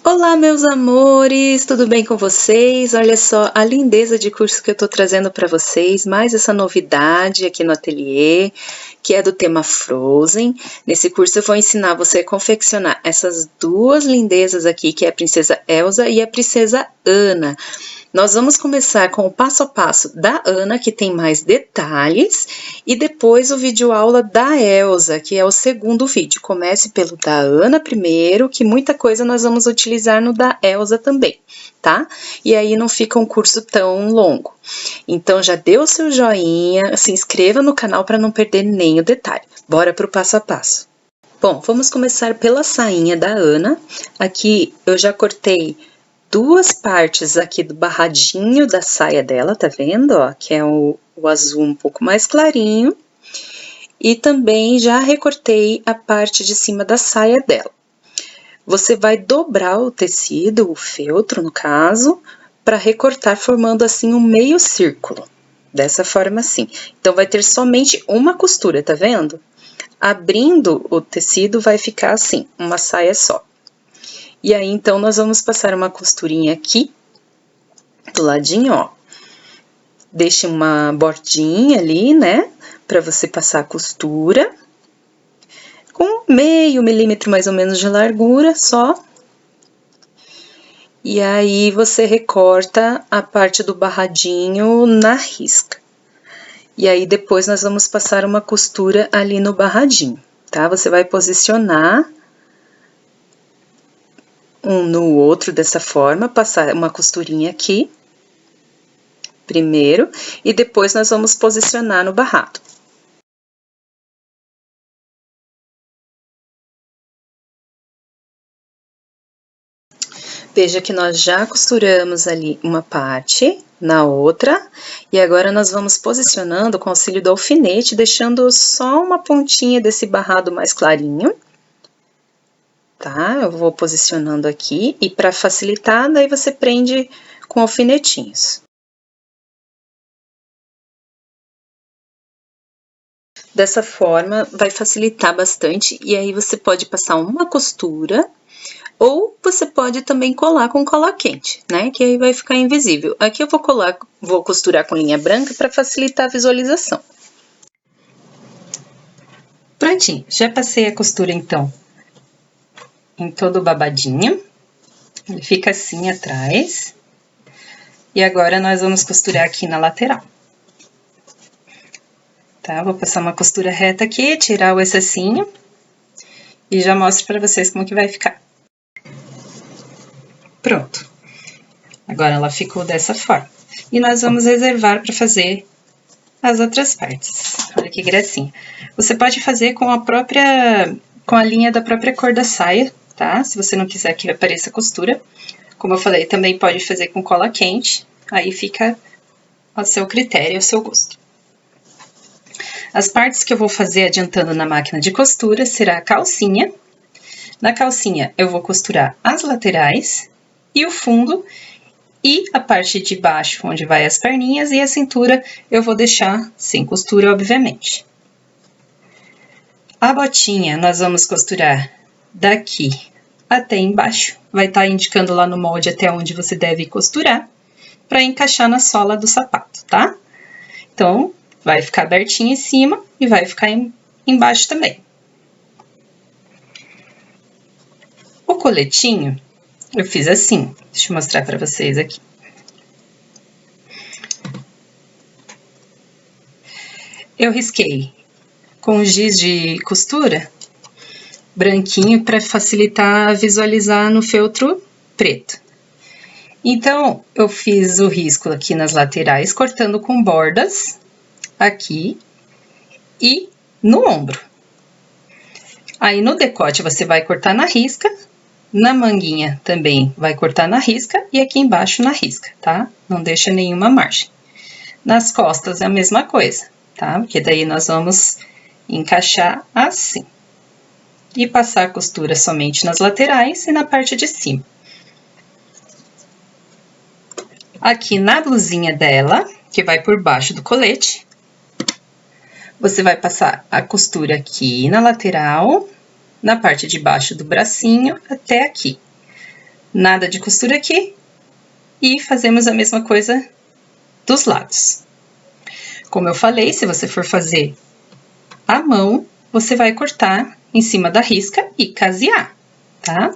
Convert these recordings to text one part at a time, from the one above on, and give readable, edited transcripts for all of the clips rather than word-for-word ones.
Olá, meus amores, tudo bem com vocês? Olha só a lindeza de curso que eu tô trazendo para vocês, mais essa novidade aqui no ateliê, que é do tema Frozen. Nesse curso eu vou ensinar você a confeccionar essas duas lindezas aqui, que é a Princesa Elsa e a Princesa Anna. Nós vamos começar com o passo a passo da Anna, que tem mais detalhes, e depois o vídeo aula da Elsa, que é o segundo vídeo. Comece pelo da Anna primeiro, que muita coisa nós vamos utilizar no da Elsa também, tá? E aí não fica um curso tão longo. Então já dê o seu joinha, se inscreva no canal para não perder nem o detalhe. Bora pro passo a passo. Bom, vamos começar pela sainha da Anna. Aqui eu já cortei duas partes aqui do barradinho da saia dela, tá vendo, ó? Que é o azul um pouco mais clarinho. E também já recortei a parte de cima da saia dela. Você vai dobrar o tecido, o feltro no caso, para recortar formando assim um meio círculo. Dessa forma assim. Então, vai ter somente uma costura, tá vendo? Abrindo o tecido vai ficar assim, uma saia só. E aí, então, nós vamos passar uma costurinha aqui, do ladinho, ó. Deixe uma bordinha ali, né, pra você passar a costura. Com meio milímetro mais ou menos de largura, só. E aí, você recorta a parte do barradinho na risca. E aí, depois, nós vamos passar uma costura ali no barradinho, tá? Você vai posicionar um no outro dessa forma, passar uma costurinha aqui, primeiro, e depois nós vamos posicionar no barrado. Veja que nós já costuramos ali uma parte na outra, e agora nós vamos posicionando com o auxílio do alfinete, deixando só uma pontinha desse barrado mais clarinho. Tá? Eu vou posicionando aqui, e para facilitar, daí você prende com alfinetinhos. Dessa forma, vai facilitar bastante, e aí você pode passar uma costura, ou você pode também colar com cola quente, né? Que aí vai ficar invisível. Aqui eu vou costurar com linha branca para facilitar a visualização. Prontinho, já passei a costura então em todo o babadinho. Ele fica assim atrás. E agora nós vamos costurar aqui na lateral. Tá? Vou passar uma costura reta aqui, tirar o excessinho. E já mostro para vocês como que vai ficar. Pronto. Agora ela ficou dessa forma. E nós vamos reservar para fazer as outras partes. Olha que gracinha. Você pode fazer com a linha da própria cor da saia, tá? Se você não quiser que apareça costura. Como eu falei, também pode fazer com cola quente. Aí fica ao seu critério, ao seu gosto. As partes que eu vou fazer adiantando na máquina de costura será a calcinha. Na calcinha eu vou costurar as laterais e o fundo, e a parte de baixo, onde vai as perninhas, e a cintura eu vou deixar sem costura, obviamente. A botinha nós vamos costurar daqui até embaixo, vai estar indicando lá no molde até onde você deve costurar, para encaixar na sola do sapato, tá? Então, vai ficar abertinho em cima e vai ficar embaixo também. O coletinho, eu fiz assim, deixa eu mostrar para vocês aqui. Eu risquei com giz de costura branquinho para facilitar visualizar no feltro preto. Então, eu fiz o risco aqui nas laterais, cortando com bordas aqui e no ombro. Aí, no decote, você vai cortar na risca, na manguinha também vai cortar na risca e aqui embaixo na risca, tá? Não deixa nenhuma margem. Nas costas é a mesma coisa, tá? Porque daí nós vamos encaixar assim. E passar a costura somente nas laterais e na parte de cima. Aqui na blusinha dela, que vai por baixo do colete, você vai passar a costura aqui na lateral, na parte de baixo do bracinho, até aqui. Nada de costura aqui. E fazemos a mesma coisa dos lados. Como eu falei, se você for fazer à mão, você vai cortar em cima da risca e casear, tá?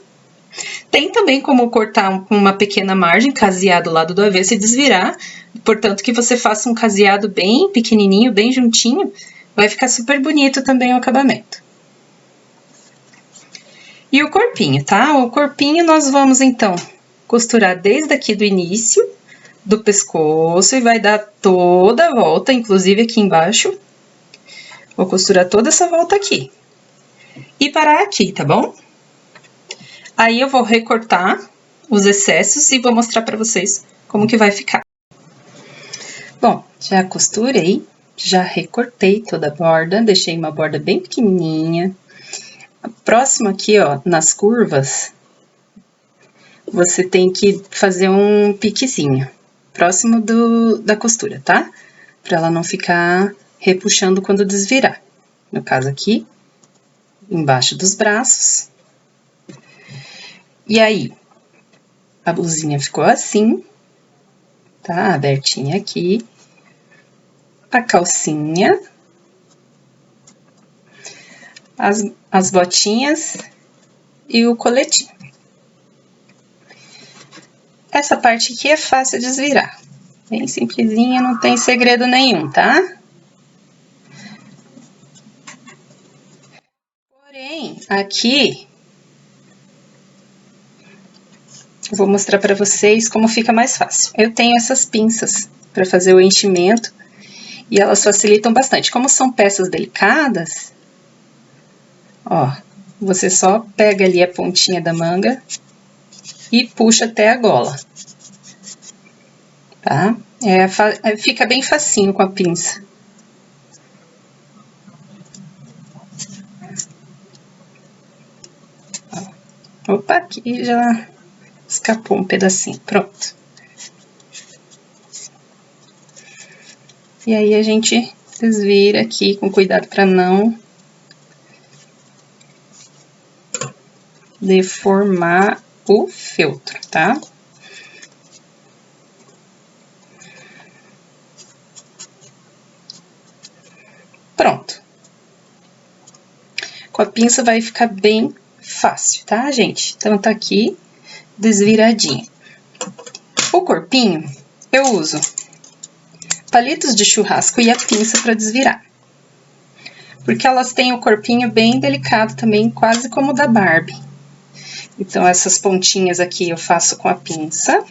Tem também como cortar com uma pequena margem, casear do lado do avesso e desvirar. Portanto, que você faça um caseado bem pequenininho, bem juntinho, vai ficar super bonito também o acabamento. E o corpinho, tá? O corpinho nós vamos, então, costurar desde aqui do início do pescoço e vai dar toda a volta, inclusive aqui embaixo. Vou costurar toda essa volta aqui. E parar aqui, tá bom? Aí eu vou recortar os excessos e vou mostrar pra vocês como que vai ficar. Bom, já costurei, já recortei toda a borda, deixei uma borda bem pequenininha. Próximo aqui, ó, nas curvas, você tem que fazer um piquezinho, próximo da costura, tá? Pra ela não ficar repuxando quando desvirar. No caso aqui, embaixo dos braços. E aí, a blusinha ficou assim, tá? Abertinha aqui. A calcinha. As botinhas e o coletinho. Essa parte aqui é fácil de desvirar. Bem simplesinha, não tem segredo nenhum, tá? Porém, aqui eu vou mostrar para vocês como fica mais fácil. Eu tenho essas pinças para fazer o enchimento e elas facilitam bastante. Como são peças delicadas, ó, você só pega ali a pontinha da manga e puxa até a gola, tá? Fica bem facinho com a pinça. Opa, aqui já escapou um pedacinho, pronto. E aí a gente desvira aqui com cuidado para não deformar o feltro, tá? Pronto. Com a pinça vai ficar bem fácil, tá, gente? Então, tá aqui desviradinho. O corpinho, eu uso palitos de churrasco e a pinça para desvirar. Porque elas têm o corpinho bem delicado também, quase como o da Barbie. Então, essas pontinhas aqui eu faço com a pinça.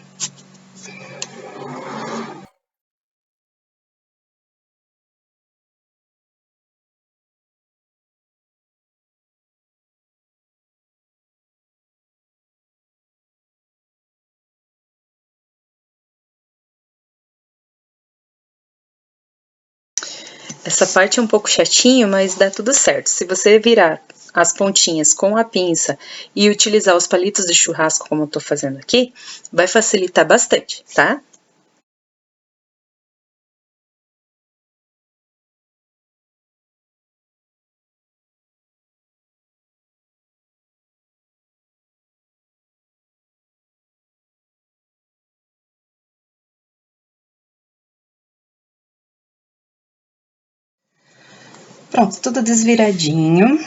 Essa parte é um pouco chatinho, mas dá tudo certo. Se você virar as pontinhas com a pinça e utilizar os palitos de churrasco, como eu tô fazendo aqui, vai facilitar bastante, tá? Pronto, tudo desviradinho.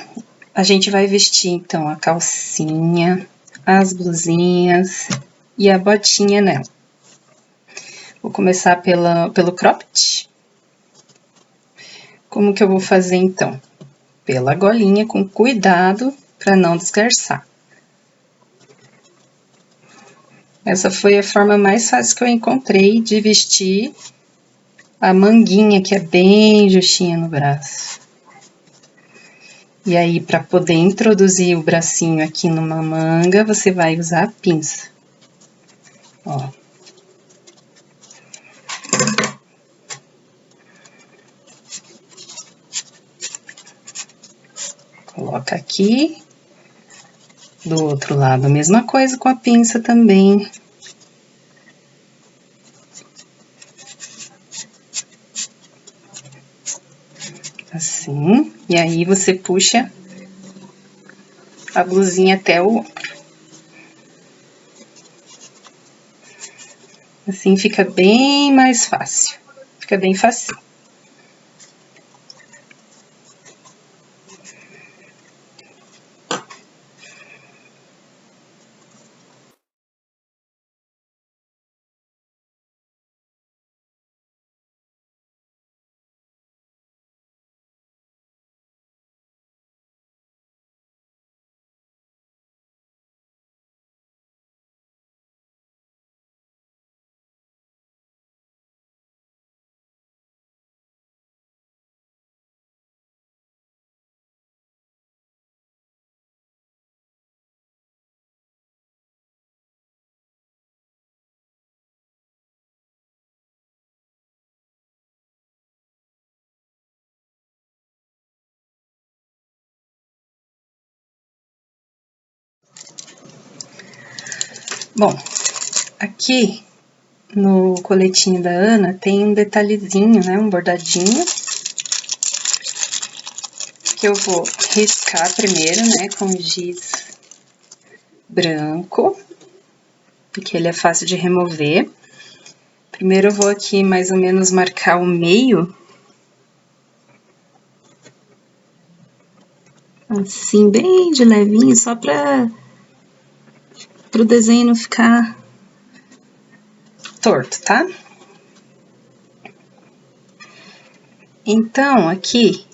A gente vai vestir, então, a calcinha, as blusinhas e a botinha nela. Vou começar pelo cropped. Como que eu vou fazer, então? Pela golinha, com cuidado, para não desgarçar. Essa foi a forma mais fácil que eu encontrei de vestir a manguinha, que é bem justinha no braço. E aí, para poder introduzir o bracinho aqui numa manga, você vai usar a pinça. Ó. Coloca aqui. Do outro lado, a mesma coisa com a pinça também. Assim, e aí você puxa a blusinha até o ombro. Assim fica bem mais fácil, fica bem fácil. Bom, aqui no coletinho da Ana tem um detalhezinho, né, um bordadinho, que eu vou riscar primeiro, né, com giz branco, porque ele é fácil de remover. Primeiro eu vou aqui mais ou menos marcar o meio, assim, bem de levinho, só para o desenho não ficar torto, tá? Então, aqui,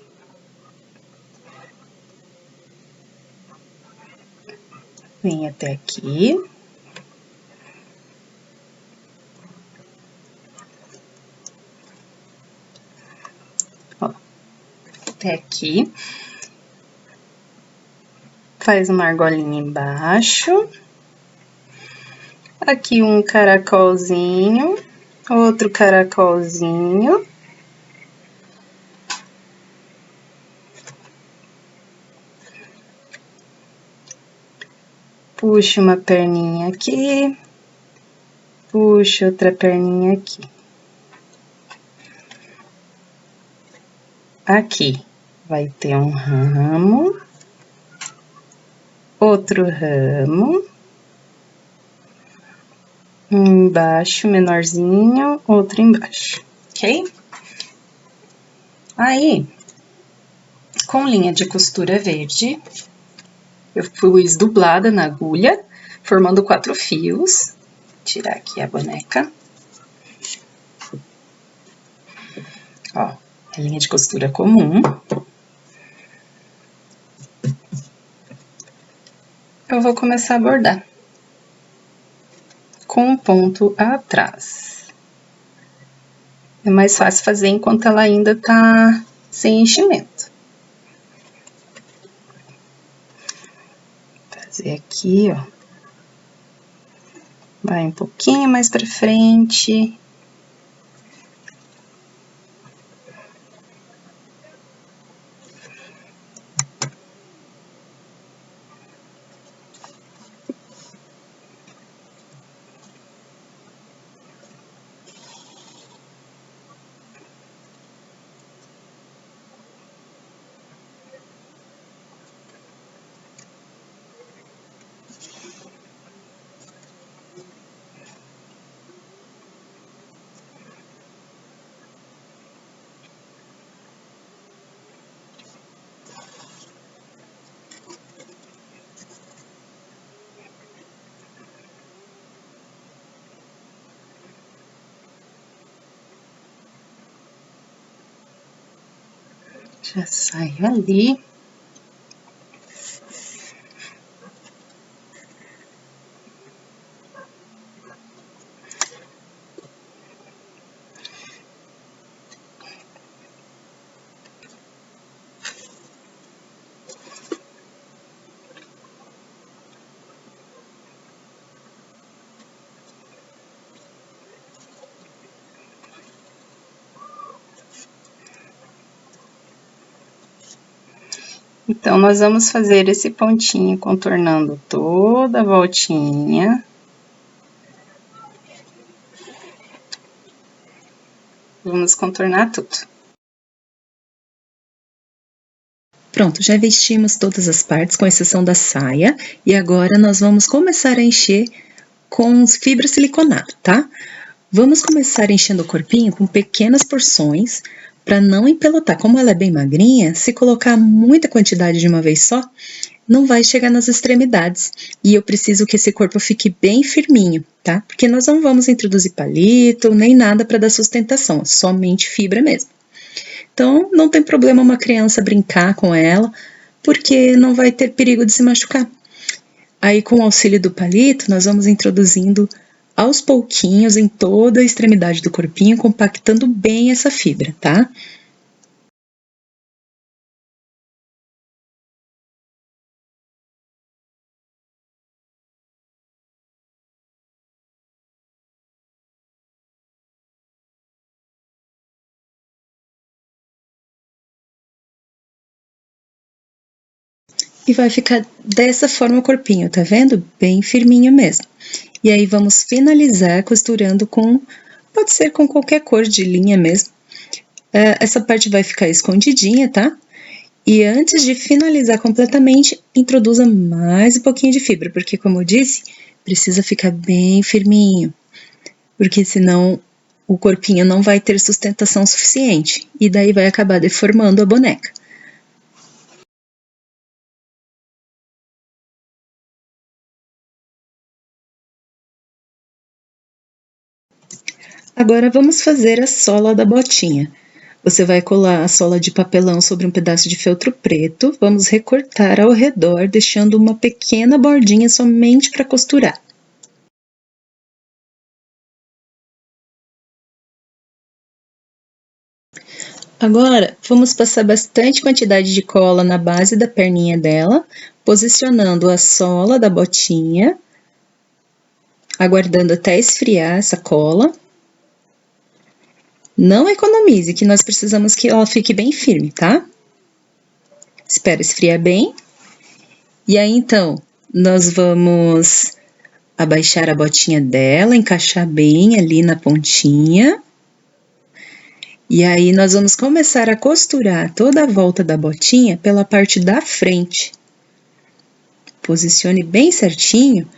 vem até aqui. Ó, até aqui. Faz uma argolinha embaixo. Aqui um caracolzinho, outro caracolzinho. Puxa uma perninha aqui, puxa outra perninha aqui. Aqui vai ter um ramo, outro ramo, um embaixo menorzinho, outro embaixo, ok? Aí, com linha de costura verde, eu pus dublada na agulha, formando 4 fios. Vou tirar aqui a boneca. Ó, é linha de costura comum. Eu vou começar a bordar com um ponto atrás. É mais fácil fazer enquanto ela ainda tá sem enchimento. Fazer aqui, ó. Vai um pouquinho mais pra frente. Já saio ali. Então, nós vamos fazer esse pontinho contornando toda a voltinha. Vamos contornar tudo. Pronto, já vestimos todas as partes, com exceção da saia, e agora nós vamos começar a encher com fibra siliconada, tá? Vamos começar enchendo o corpinho com pequenas porções, para não empelotar. Como ela é bem magrinha, se colocar muita quantidade de uma vez só, não vai chegar nas extremidades. E eu preciso que esse corpo fique bem firminho, tá? Porque nós não vamos introduzir palito, nem nada para dar sustentação, somente fibra mesmo. Então, não tem problema uma criança brincar com ela, porque não vai ter perigo de se machucar. Aí, com o auxílio do palito, nós vamos introduzindo aos pouquinhos em toda a extremidade do corpinho, compactando bem essa fibra, tá? E vai ficar dessa forma o corpinho, tá vendo? Bem firminho mesmo. E aí vamos finalizar costurando com, pode ser com qualquer cor de linha mesmo. Essa parte vai ficar escondidinha, tá? E antes de finalizar completamente, introduza mais um pouquinho de fibra, porque como eu disse, precisa ficar bem firminho, porque senão o corpinho não vai ter sustentação suficiente, e daí vai acabar deformando a boneca. Agora vamos fazer a sola da botinha. Você vai colar a sola de papelão sobre um pedaço de feltro preto, vamos recortar ao redor, deixando uma pequena bordinha somente para costurar. Agora, vamos passar bastante quantidade de cola na base da perninha dela, posicionando a sola da botinha, aguardando até esfriar essa cola. Não economize, que nós precisamos que ela fique bem firme, tá? Espera esfriar bem. E aí, então, nós vamos abaixar a botinha dela, encaixar bem ali na pontinha. E aí, nós vamos começar a costurar toda a volta da botinha pela parte da frente. Posicione bem certinho.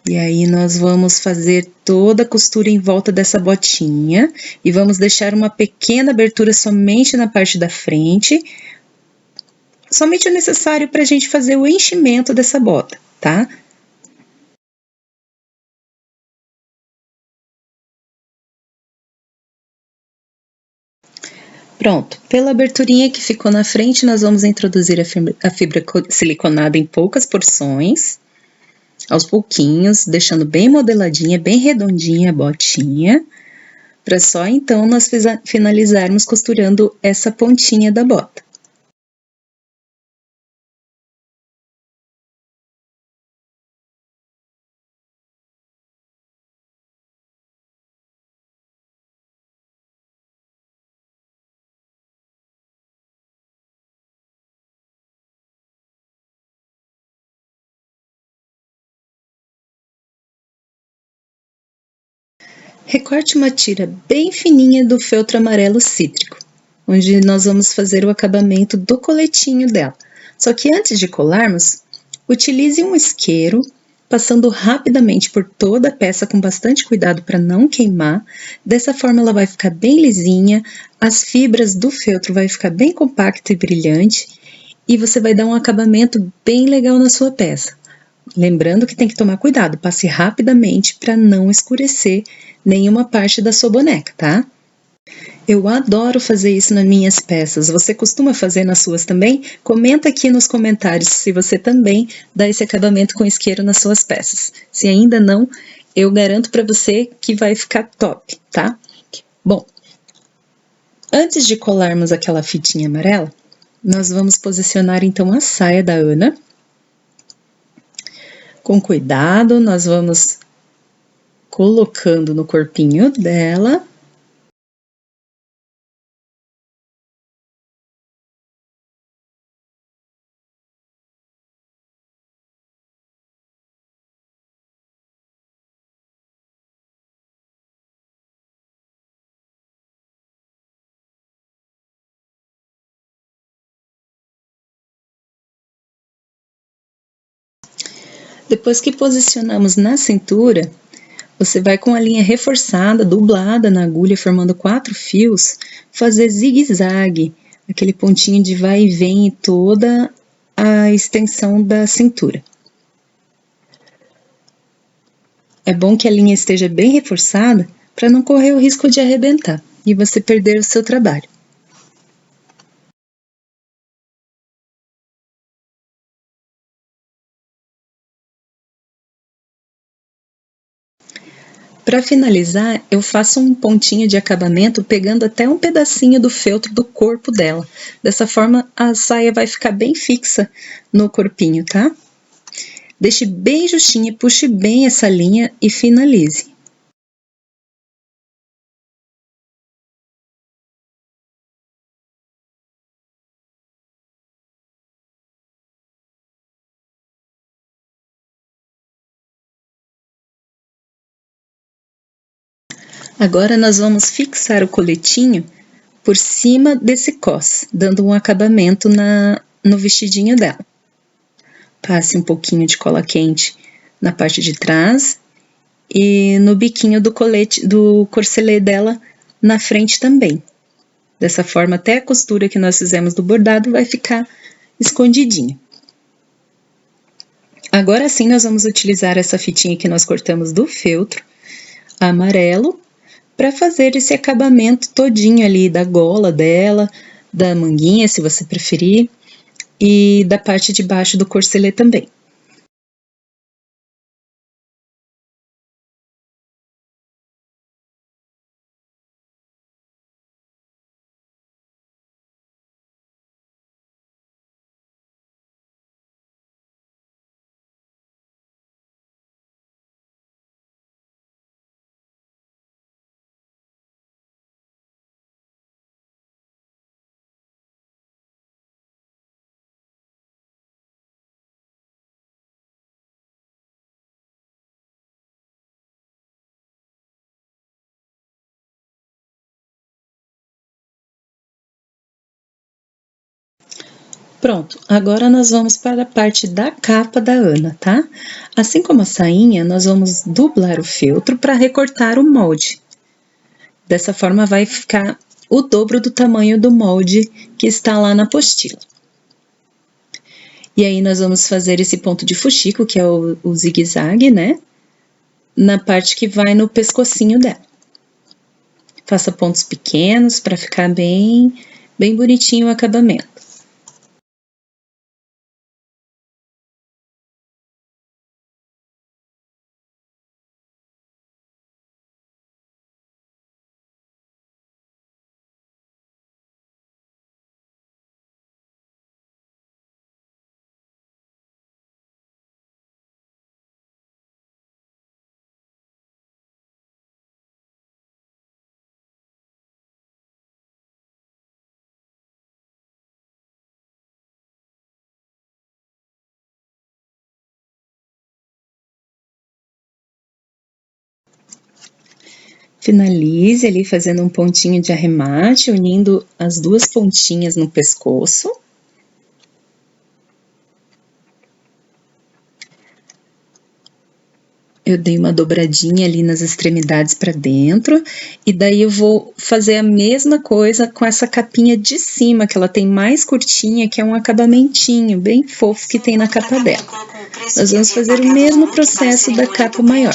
E aí, nós vamos fazer toda a costura em volta dessa botinha. E vamos deixar uma pequena abertura somente na parte da frente. Somente o necessário para a gente fazer o enchimento dessa bota, tá? Pronto, pela aberturinha que ficou na frente, nós vamos introduzir a fibra siliconada em poucas porções, aos pouquinhos, deixando bem modeladinha, bem redondinha a botinha, para só então nós finalizarmos costurando essa pontinha da bota. Recorte uma tira bem fininha do feltro amarelo cítrico, onde nós vamos fazer o acabamento do coletinho dela. Só que antes de colarmos, utilize um isqueiro, passando rapidamente por toda a peça com bastante cuidado para não queimar. Dessa forma ela vai ficar bem lisinha, as fibras do feltro vai ficar bem compacta e brilhante, e você vai dar um acabamento bem legal na sua peça. Lembrando que tem que tomar cuidado, passe rapidamente para não escurecer nenhuma parte da sua boneca, tá? Eu adoro fazer isso nas minhas peças. Você costuma fazer nas suas também? Comenta aqui nos comentários se você também dá esse acabamento com isqueiro nas suas peças. Se ainda não, eu garanto para você que vai ficar top, tá? Bom, antes de colarmos aquela fitinha amarela, nós vamos posicionar então a saia da Ana. Com cuidado, nós vamos colocando no corpinho dela. Depois que posicionamos na cintura, Você vai com a linha reforçada, dublada na agulha, formando 4 fios, fazer zigue-zague, aquele pontinho de vai e vem em toda a extensão da cintura. É bom que a linha esteja bem reforçada para não correr o risco de arrebentar e você perder o seu trabalho. Para finalizar, eu faço um pontinho de acabamento pegando até um pedacinho do feltro do corpo dela. Dessa forma, a saia vai ficar bem fixa no corpinho, tá? Deixe bem justinha, puxe bem essa linha e finalize. Agora nós vamos fixar o coletinho por cima desse cos, dando um acabamento no vestidinho dela. Passe um pouquinho de cola quente na parte de trás e no biquinho do colete, do corselet dela na frente também. Dessa forma, até a costura que nós fizemos do bordado vai ficar escondidinha. Agora sim, nós vamos utilizar essa fitinha que nós cortamos do feltro amarelo para fazer esse acabamento todinho ali da gola dela, da manguinha, se você preferir, e da parte de baixo do corselet também. Pronto, agora nós vamos para a parte da capa da Ana, tá? Assim como a sainha, nós vamos dublar o feltro para recortar o molde. Dessa forma vai ficar o dobro do tamanho do molde que está lá na apostila. E aí nós vamos fazer esse ponto de fuxico, que é o zigue-zague, né? Na parte que vai no pescocinho dela. Faça pontos pequenos para ficar bem bonitinho o acabamento. Finalize ali fazendo um pontinho de arremate, unindo as duas pontinhas no pescoço. Eu dei uma dobradinha ali nas extremidades para dentro, e daí eu vou fazer a mesma coisa com essa capinha de cima, que ela tem mais curtinha, que é um acabamentinho bem fofo que tem na capa dela. Nós vamos fazer o mesmo processo da capa maior.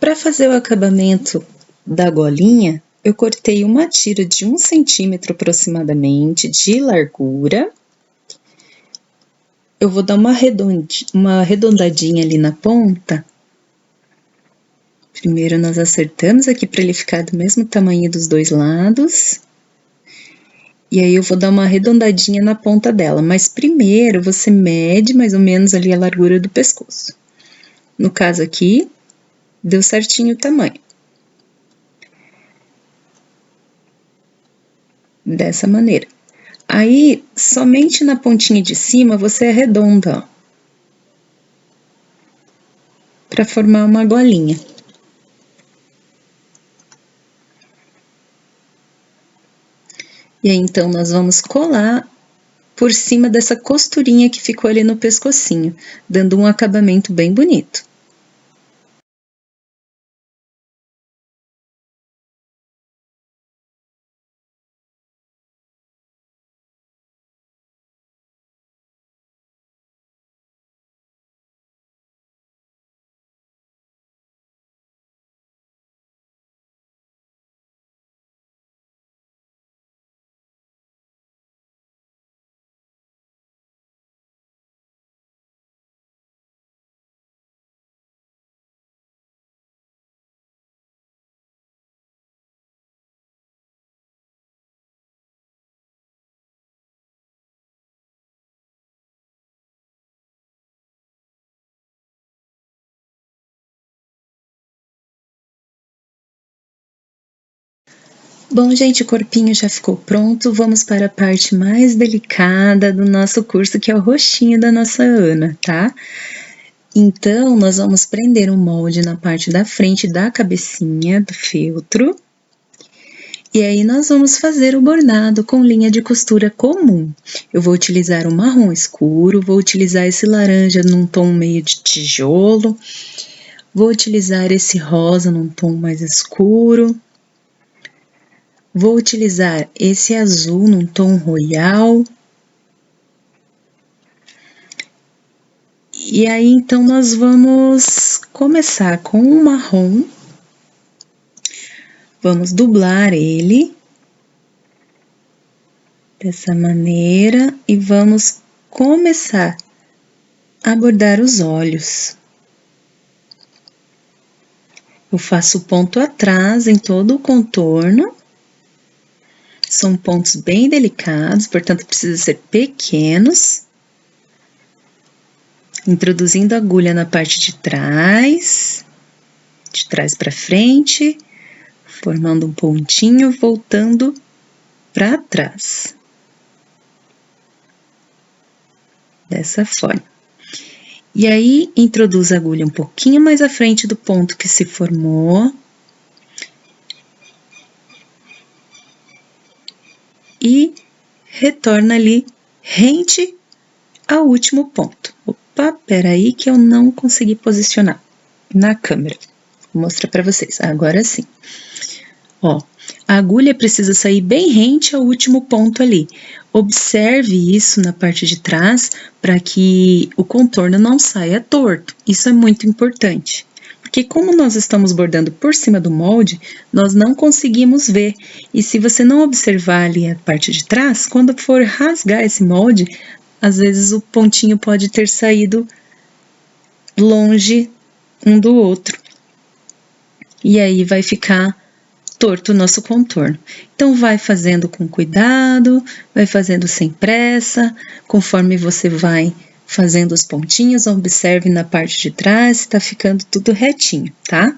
Para fazer o acabamento da golinha, eu cortei uma tira de 1 centímetro aproximadamente de largura. Eu vou dar uma arredondadinha ali na ponta. Primeiro nós acertamos aqui para ele ficar do mesmo tamanho dos dois lados. E aí eu vou dar uma arredondadinha na ponta dela, mas primeiro você mede mais ou menos ali a largura do pescoço. No caso aqui, deu certinho o tamanho. Dessa maneira. Aí, somente na pontinha de cima, você arredonda, ó, para formar uma golinha. E aí, então, nós vamos colar por cima dessa costurinha que ficou ali no pescocinho, dando um acabamento bem bonito. Bom, gente, o corpinho já ficou pronto. Vamos para a parte mais delicada do nosso curso, que é o rostinho da nossa Ana, tá? Então, nós vamos prender um molde na parte da frente da cabecinha do feltro. E aí, nós vamos fazer o bordado com linha de costura comum. Eu vou utilizar o marrom escuro, vou utilizar esse laranja num tom meio de tijolo, vou utilizar esse rosa num tom mais escuro. Vou utilizar esse azul num tom royal. E aí, então, nós vamos começar com o marrom. Vamos dublar ele dessa maneira e vamos começar a bordar os olhos. Eu faço ponto atrás em todo o contorno. São pontos bem delicados, portanto, precisa ser pequenos. Introduzindo a agulha na parte de trás para frente, formando um pontinho, voltando para trás. Dessa forma. E aí, introduz a agulha um pouquinho mais à frente do ponto que se formou. E retorna ali rente ao último ponto. Opa, peraí que eu não consegui posicionar na câmera. Vou mostrar para vocês, agora sim. Ó, a agulha precisa sair bem rente ao último ponto ali. Observe isso na parte de trás para que o contorno não saia torto. Isso é muito importante. Porque como nós estamos bordando por cima do molde, nós não conseguimos ver. E se você não observar ali a parte de trás, quando for rasgar esse molde, às vezes o pontinho pode ter saído longe um do outro. E aí vai ficar torto o nosso contorno. Então, vai fazendo com cuidado, vai fazendo sem pressa, conforme você vai fazendo os pontinhos, observe na parte de trás se tá ficando tudo retinho, tá?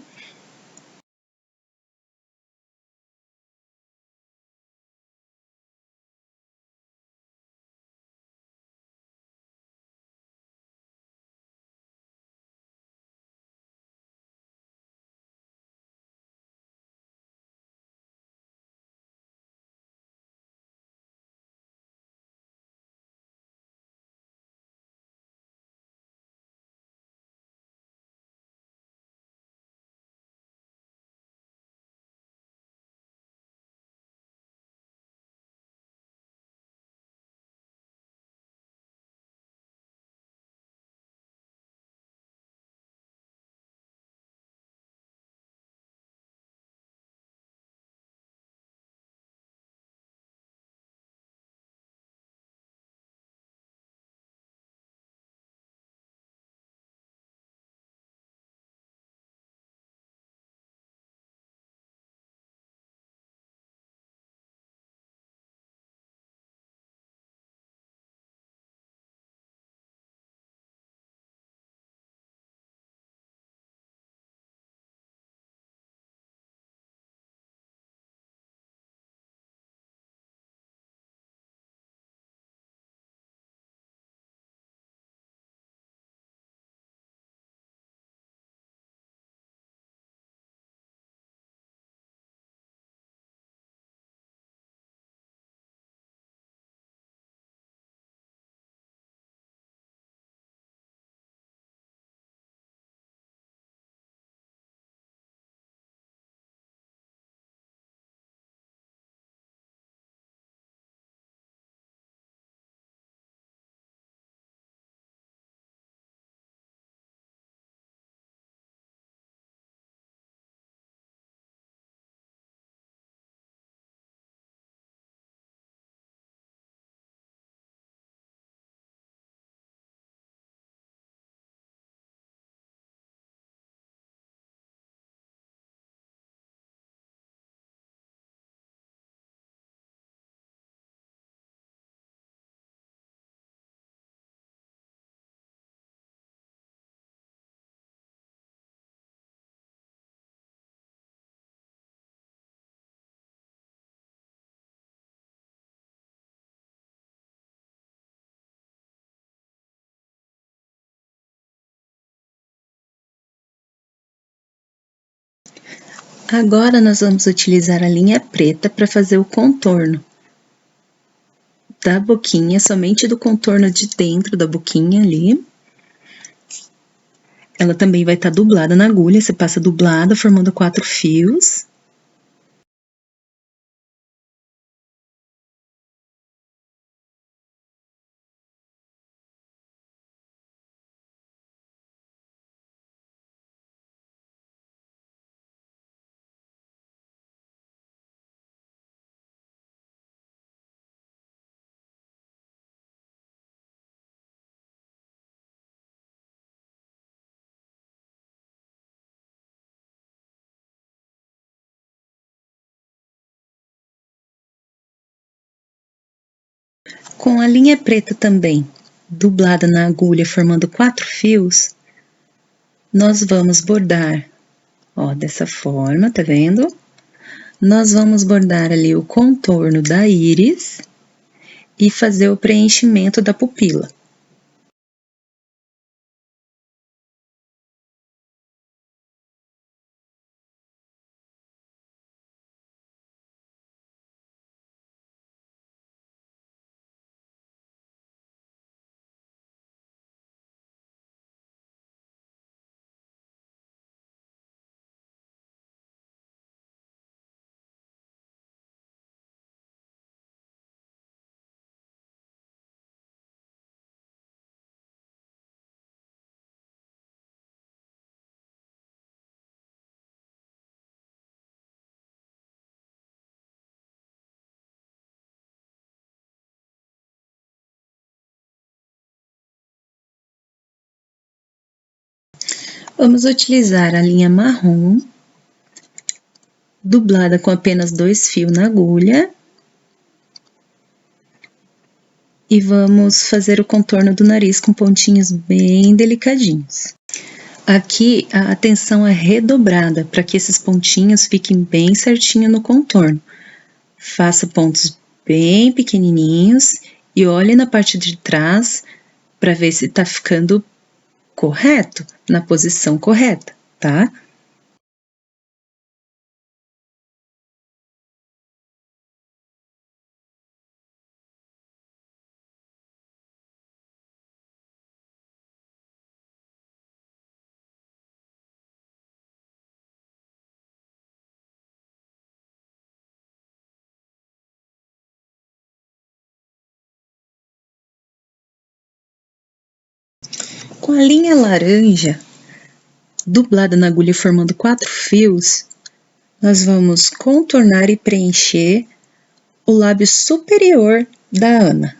Agora nós vamos utilizar a linha preta para fazer o contorno da boquinha, somente do contorno de dentro da boquinha ali. Ela também vai estar dublada na agulha, você passa dublada, formando 4 fios. Com a linha preta também, dublada na agulha, formando 4 fios, nós vamos bordar, ó, dessa forma, tá vendo? Nós vamos bordar ali o contorno da íris e fazer o preenchimento da pupila. Vamos utilizar a linha marrom, dublada com apenas 2 fios na agulha. E vamos fazer o contorno do nariz com pontinhos bem delicadinhos. Aqui a atenção é redobrada para que esses pontinhos fiquem bem certinho no contorno. Faça pontos bem pequenininhos e olhe na parte de trás para ver se está ficando correto, na posição correta, tá? Com a linha laranja, dublada na agulha formando 4 fios, nós vamos contornar e preencher o lábio superior da Ana.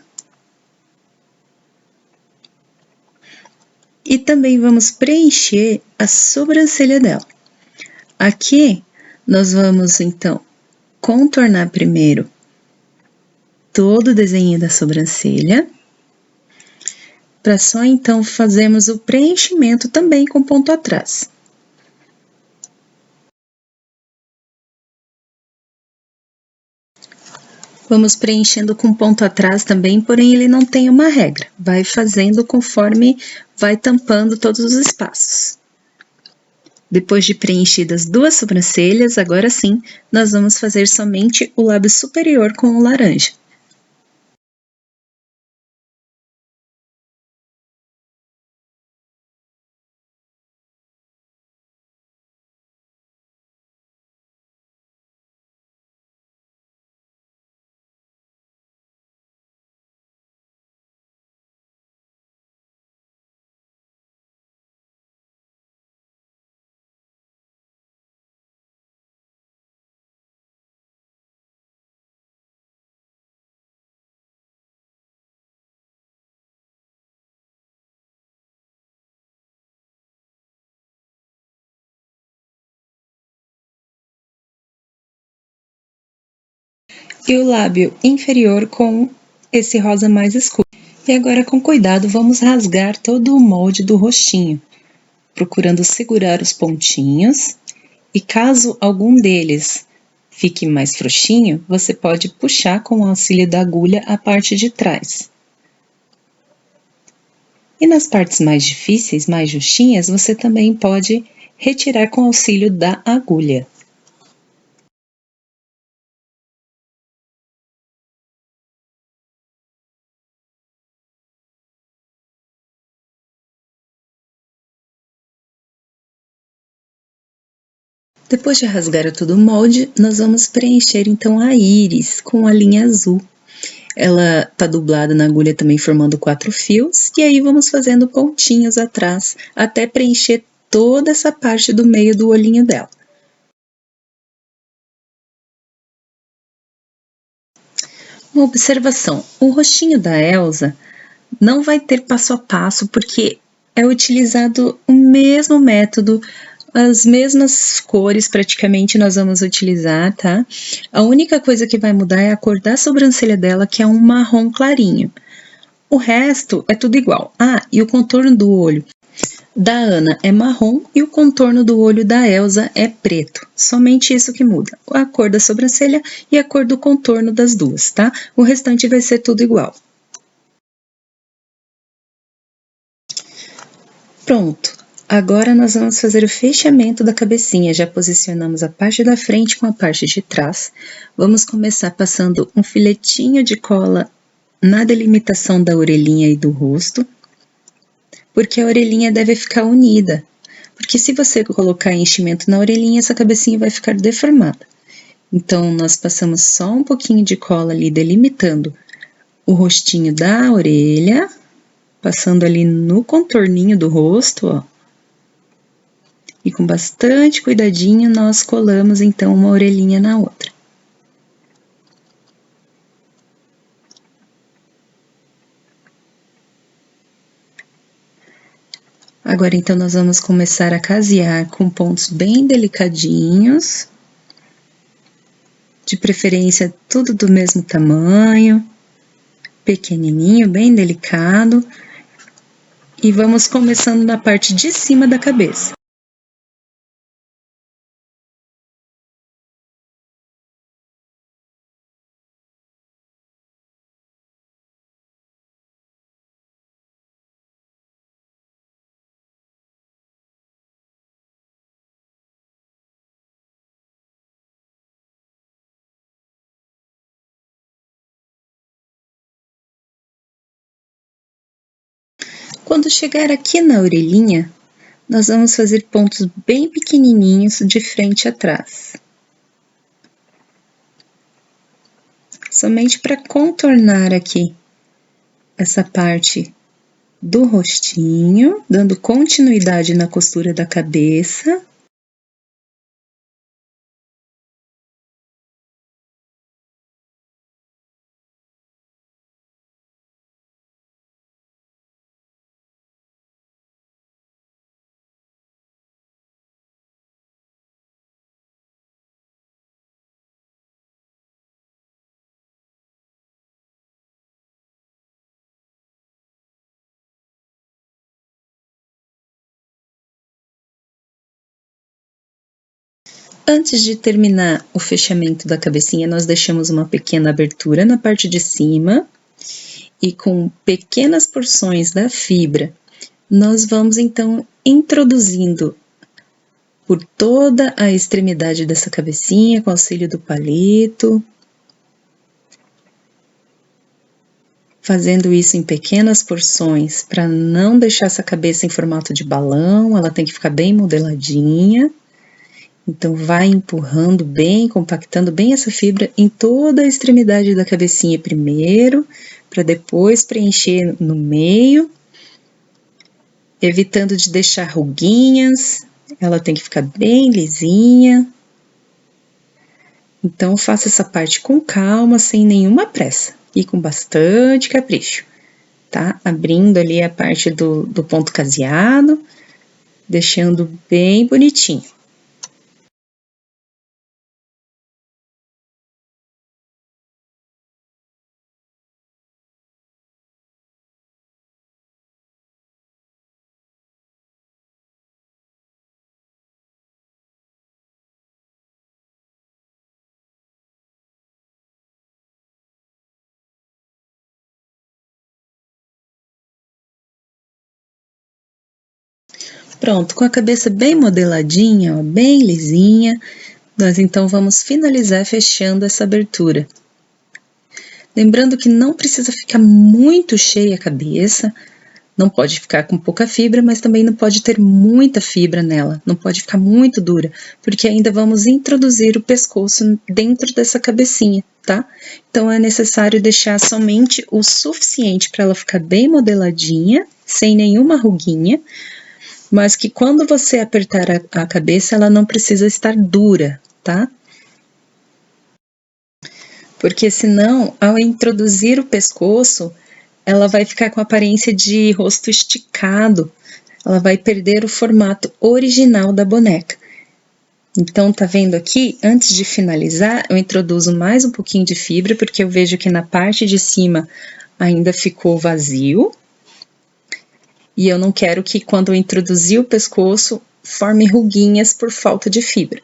E também vamos preencher a sobrancelha dela. Aqui, nós vamos, então, contornar primeiro todo o desenho da sobrancelha, para só então fazermos o preenchimento também com ponto atrás. Vamos preenchendo com ponto atrás também, porém ele não tem uma regra. Vai fazendo conforme vai tampando todos os espaços. Depois de preenchidas 2 sobrancelhas, agora sim, nós vamos fazer somente o lábio superior com o laranja. E o lábio inferior com esse rosa mais escuro. E agora, com cuidado, vamos rasgar todo o molde do rostinho, procurando segurar os pontinhos. E caso algum deles fique mais frouxinho, você pode puxar com o auxílio da agulha a parte de trás. E nas partes mais difíceis, mais justinhas, você também pode retirar com o auxílio da agulha. Depois de rasgar todo o molde, nós vamos preencher então a íris com a linha azul. Ela está dublada na agulha também formando 4 fios, e aí vamos fazendo pontinhos atrás até preencher toda essa parte do meio do olhinho dela. Uma observação: o rostinho da Elsa não vai ter passo a passo porque é utilizado o mesmo método, as mesmas cores praticamente nós vamos utilizar, tá? A única coisa que vai mudar é a cor da sobrancelha dela, que é um marrom clarinho. O resto é tudo igual. Ah, e o contorno do olho da Ana é marrom e o contorno do olho da Elsa é preto. Somente isso que muda. A cor da sobrancelha e a cor do contorno das duas, tá? O restante vai ser tudo igual. Pronto. Agora nós vamos fazer o fechamento da cabecinha. Já posicionamos a parte da frente com a parte de trás. Vamos começar passando um filetinho de cola na delimitação da orelhinha e do rosto, porque a orelhinha deve ficar unida. Porque se você colocar enchimento na orelhinha, essa cabecinha vai ficar deformada. Então, nós passamos só um pouquinho de cola ali, delimitando o rostinho da orelha, passando ali no contorninho do rosto, ó. E com bastante cuidadinho, nós colamos então uma orelhinha na outra. Agora, então, nós vamos começar a casear com pontos bem delicadinhos, de preferência tudo do mesmo tamanho, pequenininho, bem delicado, e vamos começando na parte de cima da cabeça. Quando chegar aqui na orelhinha, nós vamos fazer pontos bem pequenininhos de frente a trás. Somente para contornar aqui essa parte do rostinho, dando continuidade na costura da cabeça. Antes de terminar o fechamento da cabecinha, nós deixamos uma pequena abertura na parte de cima e com pequenas porções da fibra, nós vamos então introduzindo por toda a extremidade dessa cabecinha com auxílio do palito, fazendo isso em pequenas porções para não deixar essa cabeça em formato de balão, ela tem que ficar bem modeladinha. Então, vai empurrando bem, compactando bem essa fibra em toda a extremidade da cabecinha primeiro, para depois preencher no meio, evitando de deixar ruguinhas, ela tem que ficar bem lisinha. Então, faça essa parte com calma, sem nenhuma pressa e com bastante capricho, tá? Abrindo ali a parte do ponto caseado, deixando bem bonitinho. Pronto, com a cabeça bem modeladinha, ó, bem lisinha, nós então vamos finalizar fechando essa abertura. Lembrando que não precisa ficar muito cheia a cabeça, Não pode ficar com pouca fibra, mas também não pode ter muita fibra nela, não pode ficar muito dura, porque ainda vamos introduzir o pescoço dentro dessa cabecinha, tá? Então é necessário deixar somente o suficiente para ela ficar bem modeladinha, sem nenhuma ruguinha, mas que quando você apertar a cabeça, ela não precisa estar dura, tá? Porque senão, ao introduzir o pescoço, ela vai ficar com a aparência de rosto esticado, ela vai perder o formato original da boneca. Então, tá vendo aqui? Antes de finalizar, eu introduzo mais um pouquinho de fibra, porque eu vejo que na parte de cima ainda ficou vazio. E eu não quero que quando eu introduzir o pescoço, forme ruguinhas por falta de fibra.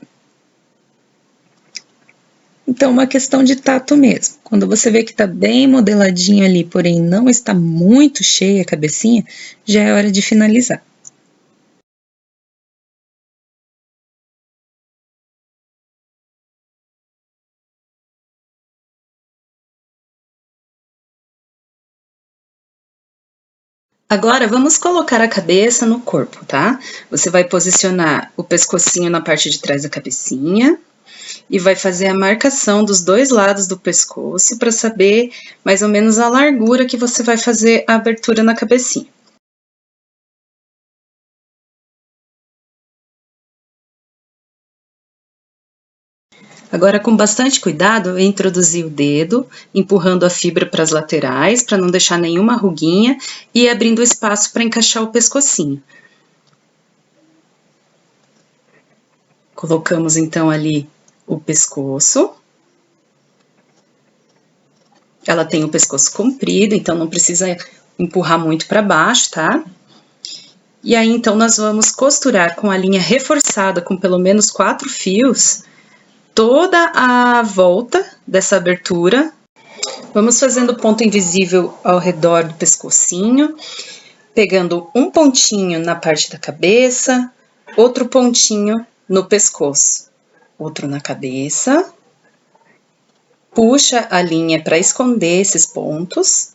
Então, uma questão de tato mesmo. Quando você vê que está bem modeladinho ali, porém não está muito cheia a cabecinha, já é hora de finalizar. Agora, vamos colocar a cabeça no corpo, tá? Você vai posicionar o pescocinho na parte de trás da cabecinha e vai fazer a marcação dos dois lados do pescoço para saber mais ou menos a largura que você vai fazer a abertura na cabecinha. Agora, com bastante cuidado, eu introduzi o dedo, empurrando a fibra para as laterais, para não deixar nenhuma ruguinha, e abrindo espaço para encaixar o pescocinho. Colocamos então ali o pescoço. Ela tem o pescoço comprido, então não precisa empurrar muito para baixo, tá? E aí, então, nós vamos costurar com a linha reforçada com pelo menos 4 fios toda a volta dessa abertura. Vamos fazendo ponto invisível ao redor do pescocinho, pegando um pontinho na parte da cabeça, outro pontinho no pescoço, outro na cabeça. Puxa a linha para esconder esses pontos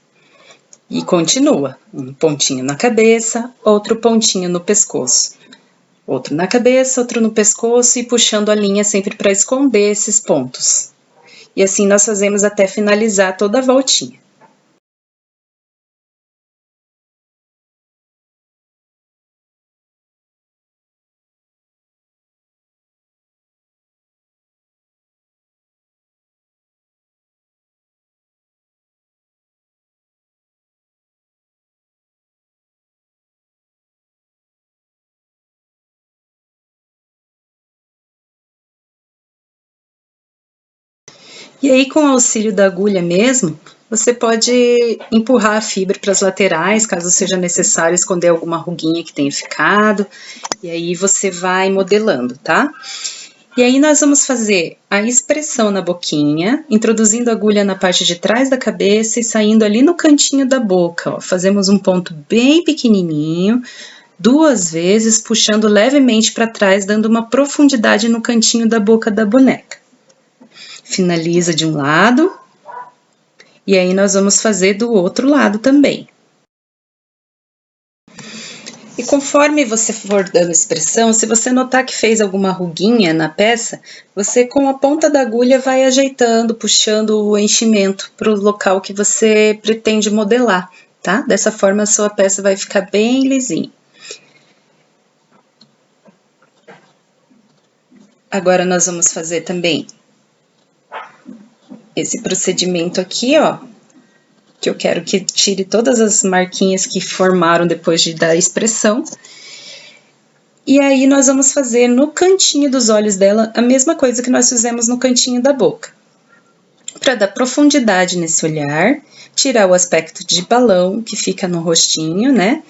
e continua. Um pontinho na cabeça, outro pontinho no pescoço. Outro na cabeça, outro no pescoço e puxando a linha sempre para esconder esses pontos. E assim nós fazemos até finalizar toda a voltinha. E aí, com o auxílio da agulha mesmo, você pode empurrar a fibra para as laterais, caso seja necessário esconder alguma ruguinha que tenha ficado. E aí você vai modelando, tá? E aí nós vamos fazer a expressão na boquinha, introduzindo a agulha na parte de trás da cabeça e saindo ali no cantinho da boca, ó. Fazemos um ponto bem pequenininho, 2 vezes, puxando levemente para trás, dando uma profundidade no cantinho da boca da boneca. Finaliza de um lado, e aí nós vamos fazer do outro lado também. E conforme você for dando expressão, se você notar que fez alguma ruguinha na peça, você com a ponta da agulha vai ajeitando, puxando o enchimento para o local que você pretende modelar, tá? Dessa forma a sua peça vai ficar bem lisinha. Agora nós vamos fazer também esse procedimento aqui, ó, que eu quero que tire todas as marquinhas que formaram depois de dar a expressão. E aí nós vamos fazer no cantinho dos olhos dela a mesma coisa que nós fizemos no cantinho da boca. Para dar profundidade nesse olhar, tirar o aspecto de balão que fica no rostinho, né?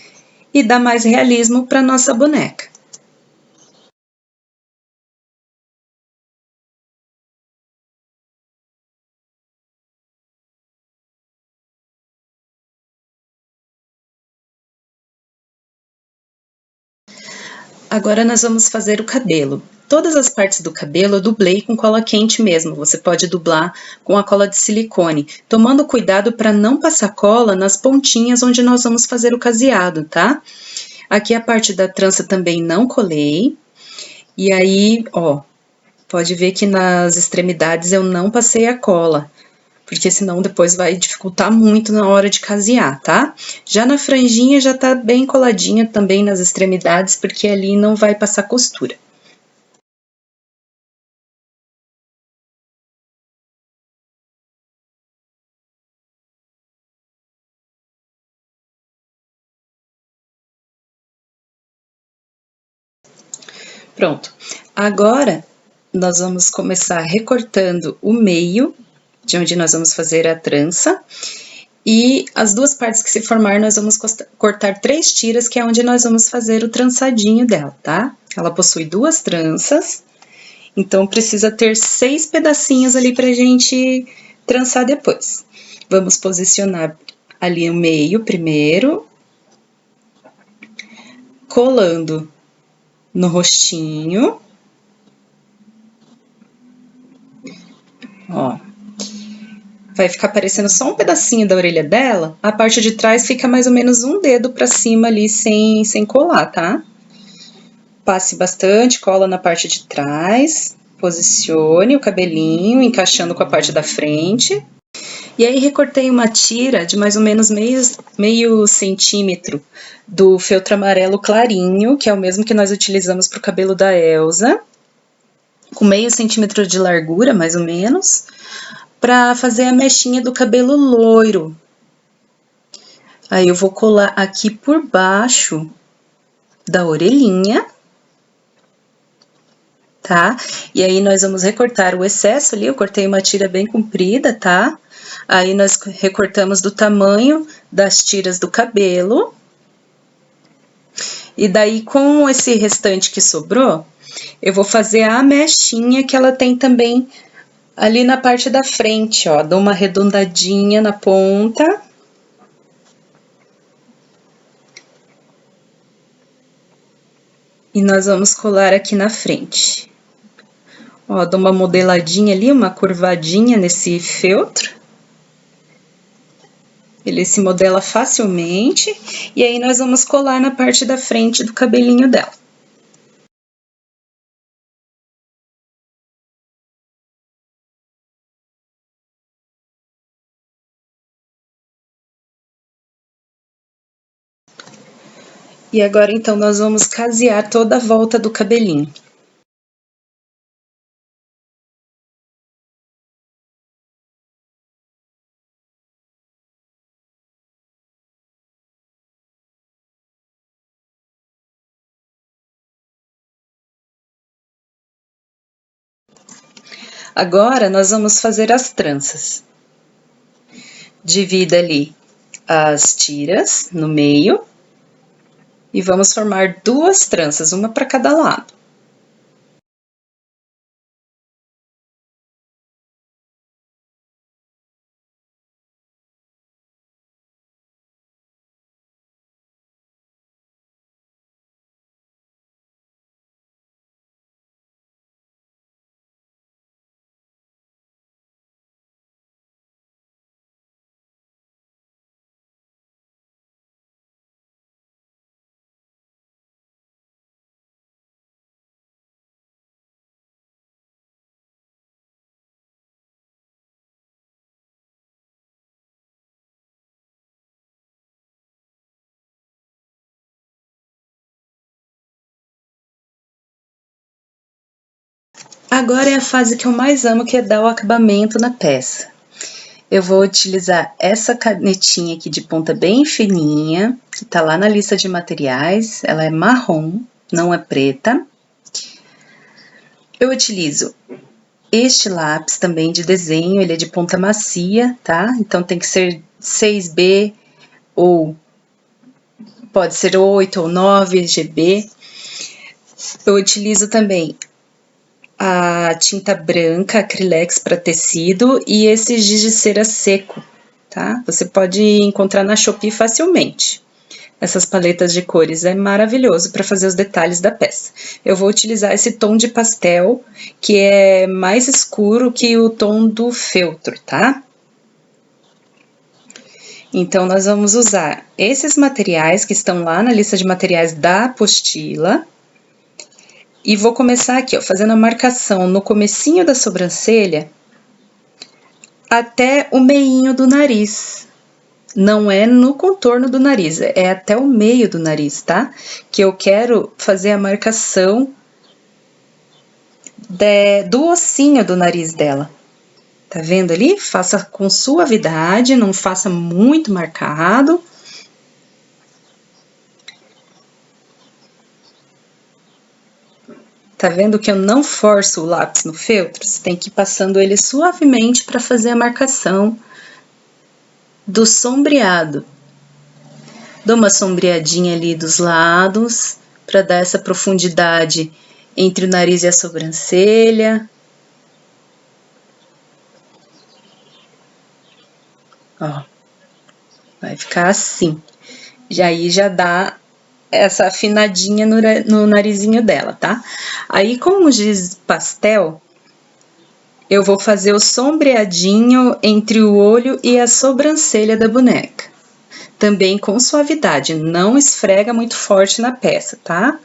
E dar mais realismo para nossa boneca. Agora nós vamos fazer o cabelo. Todas as partes do cabelo eu dublei com cola quente mesmo, você pode dublar com a cola de silicone, tomando cuidado para não passar cola nas pontinhas onde nós vamos fazer o caseado, tá? Aqui a parte da trança também não colei, e aí, ó, pode ver que nas extremidades eu não passei a cola, porque senão depois vai dificultar muito na hora de casear, tá? Já na franjinha já tá bem coladinha também nas extremidades, porque ali não vai passar costura. Pronto. Agora nós vamos começar recortando o meio de onde nós vamos fazer a trança. E as duas partes que se formar, nós vamos cortar 3 tiras, que é onde nós vamos fazer o trançadinho dela, tá? Ela possui 2 tranças, então precisa ter 6 pedacinhos ali pra gente trançar depois. Vamos posicionar ali o meio primeiro, colando no rostinho. Ó, vai ficar aparecendo só um pedacinho da orelha dela, a parte de trás fica mais ou menos um dedo pra cima ali, sem colar, tá? Passe bastante cola na parte de trás, posicione o cabelinho, encaixando com a parte da frente. E aí recortei uma tira de mais ou menos meio centímetro do feltro amarelo clarinho, que é o mesmo que nós utilizamos para o cabelo da Elsa, com meio centímetro de largura, mais ou menos, para fazer a mechinha do cabelo loiro. Aí eu vou colar aqui por baixo da orelhinha, tá? E aí nós vamos recortar o excesso ali, eu cortei uma tira bem comprida, tá? Aí nós recortamos do tamanho das tiras do cabelo. E daí, com esse restante que sobrou, eu vou fazer a mechinha que ela tem também ali na parte da frente, ó. Dou uma arredondadinha na ponta. E nós vamos colar aqui na frente. Ó, dou uma modeladinha ali, uma curvadinha nesse feltro. Ele se modela facilmente. E aí, nós vamos colar na parte da frente do cabelinho dela. E agora, então, nós vamos casear toda a volta do cabelinho. Agora, nós vamos fazer as tranças. Divida ali as tiras no meio e vamos formar 2 tranças, uma para cada lado. Agora é a fase que eu mais amo, que é dar o acabamento na peça. Eu vou utilizar essa canetinha aqui de ponta bem fininha, que tá lá na lista de materiais, ela é marrom, não é preta. Eu utilizo este lápis também de desenho, ele é de ponta macia, tá? Então tem que ser 6B ou pode ser 8 ou 9 GB. Eu utilizo também a tinta branca, acrylex para tecido e esse giz de cera seco, tá? Você pode encontrar na Shopee facilmente. essas paletas de cores. É maravilhoso para fazer os detalhes da peça. Eu vou utilizar esse tom de pastel, que é mais escuro que o tom do feltro, tá? Então, nós vamos usar esses materiais que estão lá na lista de materiais da apostila. E vou começar aqui, ó, fazendo a marcação no comecinho da sobrancelha até o meinho do nariz. Não é no contorno do nariz, é até o meio do nariz, tá? Que eu quero fazer a marcação do ossinho do nariz dela. Tá vendo ali? Faça com suavidade, não faça muito marcado. Tá vendo que eu não forço o lápis no feltro? Você tem que ir passando ele suavemente para fazer a marcação do sombreado. Dou uma sombreadinha ali dos lados para dar essa profundidade entre o nariz e a sobrancelha. Ó, vai ficar assim. Aí já dá essa afinadinha no narizinho dela, tá? Aí com o giz pastel, eu vou fazer o sombreadinho entre o olho e a sobrancelha da boneca. Também com suavidade, não esfrega muito forte na peça, tá?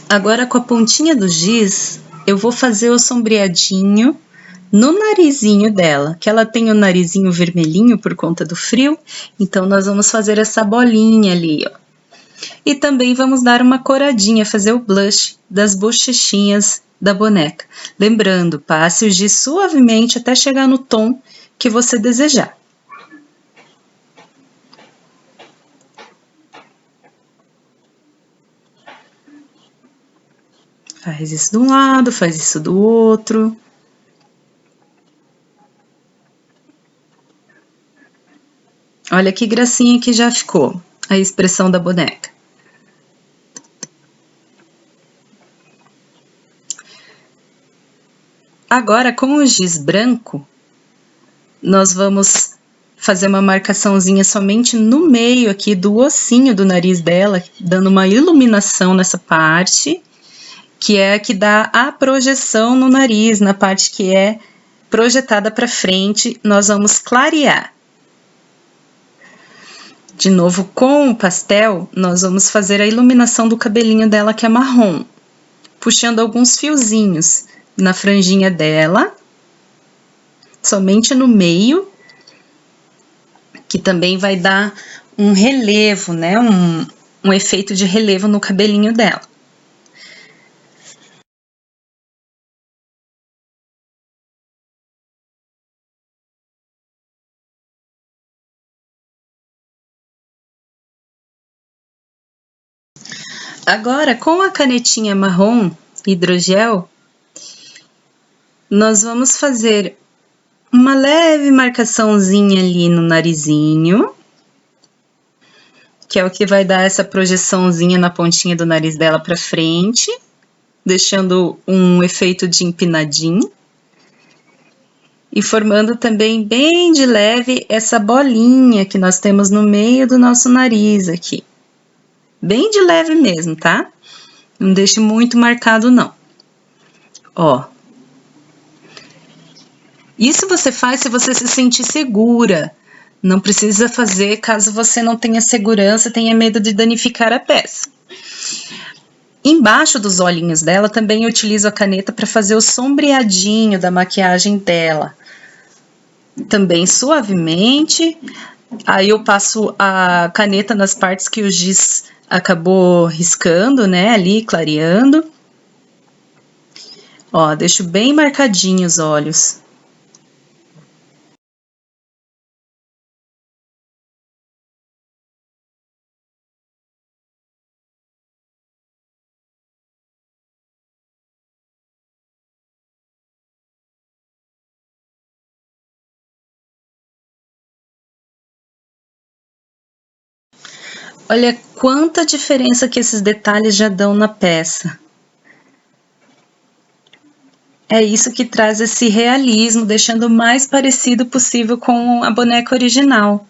Agora com a pontinha do giz, eu vou fazer o sombreadinho no narizinho dela, que ela tem o narizinho vermelhinho por conta do frio, então nós vamos fazer essa bolinha ali, ó. E também vamos dar uma coradinha, fazer o blush das bochechinhas da boneca. Lembrando, passe o giz suavemente até chegar no tom que você desejar. Faz isso de um lado, faz isso do outro. Olha que gracinha que já ficou a expressão da boneca. Agora, com o giz branco, nós vamos fazer uma marcaçãozinha somente no meio aqui do ossinho do nariz dela, dando uma iluminação nessa parte, que é a que dá a projeção no nariz, na parte que é projetada para frente, nós vamos clarear. De novo, com o pastel, nós vamos fazer a iluminação do cabelinho dela, que é marrom, puxando alguns fiozinhos na franjinha dela, somente no meio, que também vai dar um relevo, né? Um efeito de relevo no cabelinho dela. Agora, com a canetinha marrom hidrogel, nós vamos fazer uma leve marcaçãozinha ali no narizinho, que é o que vai dar essa projeçãozinha na pontinha do nariz dela para frente, deixando um efeito de empinadinho. E formando também bem de leve essa bolinha que nós temos no meio do nosso nariz aqui. Bem de leve mesmo, tá? Não deixe muito marcado, não. Ó. Isso você faz se você se sentir segura. Não precisa fazer caso você não tenha segurança, tenha medo de danificar a peça. Embaixo dos olhinhos dela também eu utilizo a caneta para fazer o sombreadinho da maquiagem dela. Também suavemente. Aí eu passo a caneta nas partes que o giz acabou riscando, né? Ali, clareando. Ó, deixo bem marcadinhos os olhos. Olha quanta diferença que esses detalhes já dão na peça. É isso que traz esse realismo, deixando o mais parecido possível com a boneca original.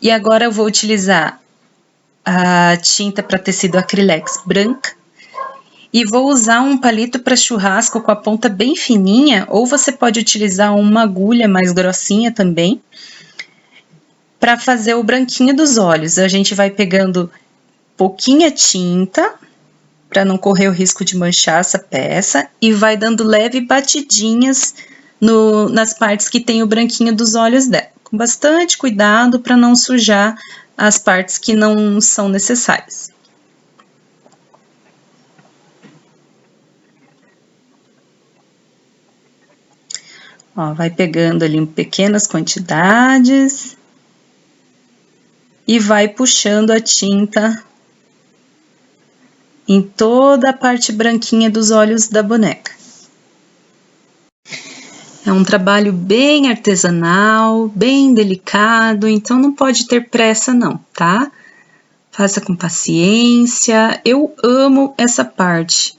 E agora eu vou utilizar a tinta para tecido acrylex branca e vou usar um palito para churrasco com a ponta bem fininha, ou você pode utilizar uma agulha mais grossinha também, para fazer o branquinho dos olhos. A gente vai pegando pouquinha tinta, para não correr o risco de manchar essa peça, e vai dando leve batidinhas nas partes que tem o branquinho dos olhos dela, com bastante cuidado para não sujar as partes que não são necessárias. Ó, vai pegando ali em pequenas quantidades e vai puxando a tinta em toda a parte branquinha dos olhos da boneca. É um trabalho bem artesanal, bem delicado, então não pode ter pressa não, tá? Faça com paciência, eu amo essa parte.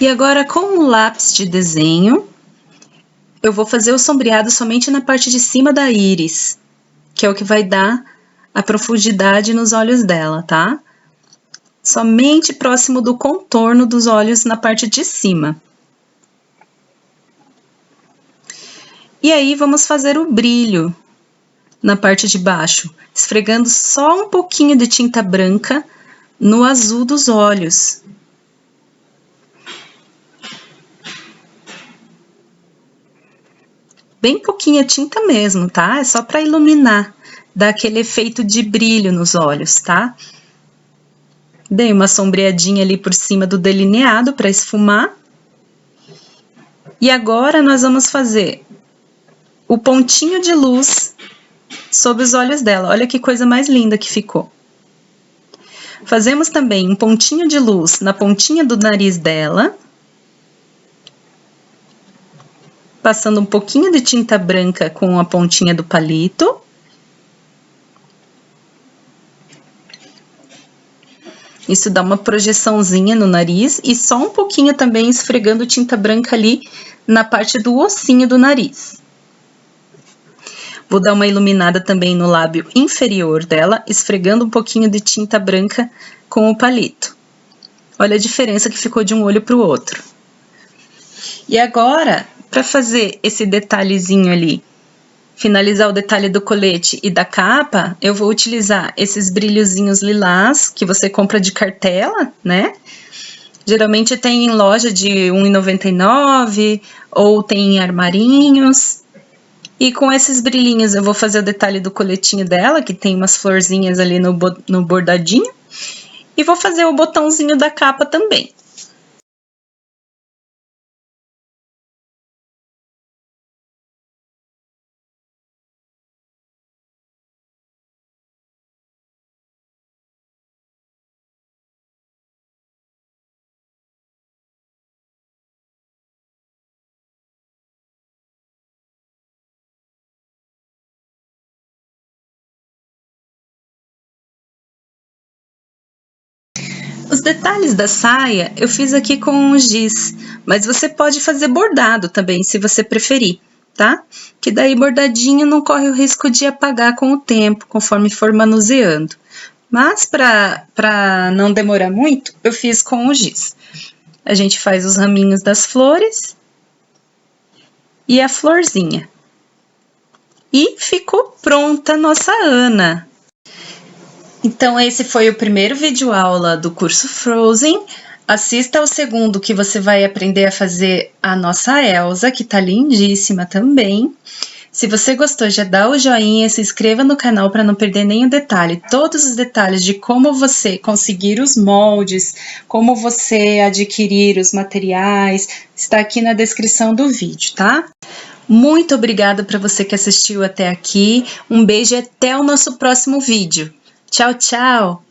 E agora, com o lápis de desenho, eu vou fazer o sombreado somente na parte de cima da íris, que é o que vai dar a profundidade nos olhos dela, tá? Somente próximo do contorno dos olhos na parte de cima. E aí, vamos fazer o brilho na parte de baixo, esfregando só um pouquinho de tinta branca no azul dos olhos. Bem pouquinha tinta mesmo, tá? É só para iluminar, dar aquele efeito de brilho nos olhos, tá? Dei uma sombreadinha ali por cima do delineado para esfumar. E agora nós vamos fazer o pontinho de luz sobre os olhos dela. Olha que coisa mais linda que ficou. Fazemos também um pontinho de luz na pontinha do nariz dela, passando um pouquinho de tinta branca com a pontinha do palito. Isso dá uma projeçãozinha no nariz e só um pouquinho também esfregando tinta branca ali na parte do ossinho do nariz. Vou dar uma iluminada também no lábio inferior dela, esfregando um pouquinho de tinta branca com o palito. Olha a diferença que ficou de um olho para o outro. E agora, para fazer esse detalhezinho ali, finalizar o detalhe do colete e da capa, eu vou utilizar esses brilhozinhos lilás que você compra de cartela, né? Geralmente tem em loja de R$1,99 ou tem em armarinhos. E com esses brilhinhos eu vou fazer o detalhe do coletinho dela, que tem umas florzinhas ali no bordadinho. E vou fazer o botãozinho da capa também. Os detalhes da saia eu fiz aqui com giz, mas você pode fazer bordado também, se você preferir, tá? Que daí bordadinho não corre o risco de apagar com o tempo, conforme for manuseando. Mas para não demorar muito, eu fiz com o giz. A gente faz os raminhos das flores e a florzinha. E ficou pronta a nossa Ana. Então, esse foi o primeiro vídeo aula do curso Frozen. Assista ao segundo, que você vai aprender a fazer a nossa Elsa, que tá lindíssima também. Se você gostou, já dá o joinha, se inscreva no canal para não perder nenhum detalhe. Todos os detalhes de como você conseguir os moldes, como você adquirir os materiais, está aqui na descrição do vídeo, tá? Muito obrigada para você que assistiu até aqui. Um beijo e até o nosso próximo vídeo. Tchau, tchau!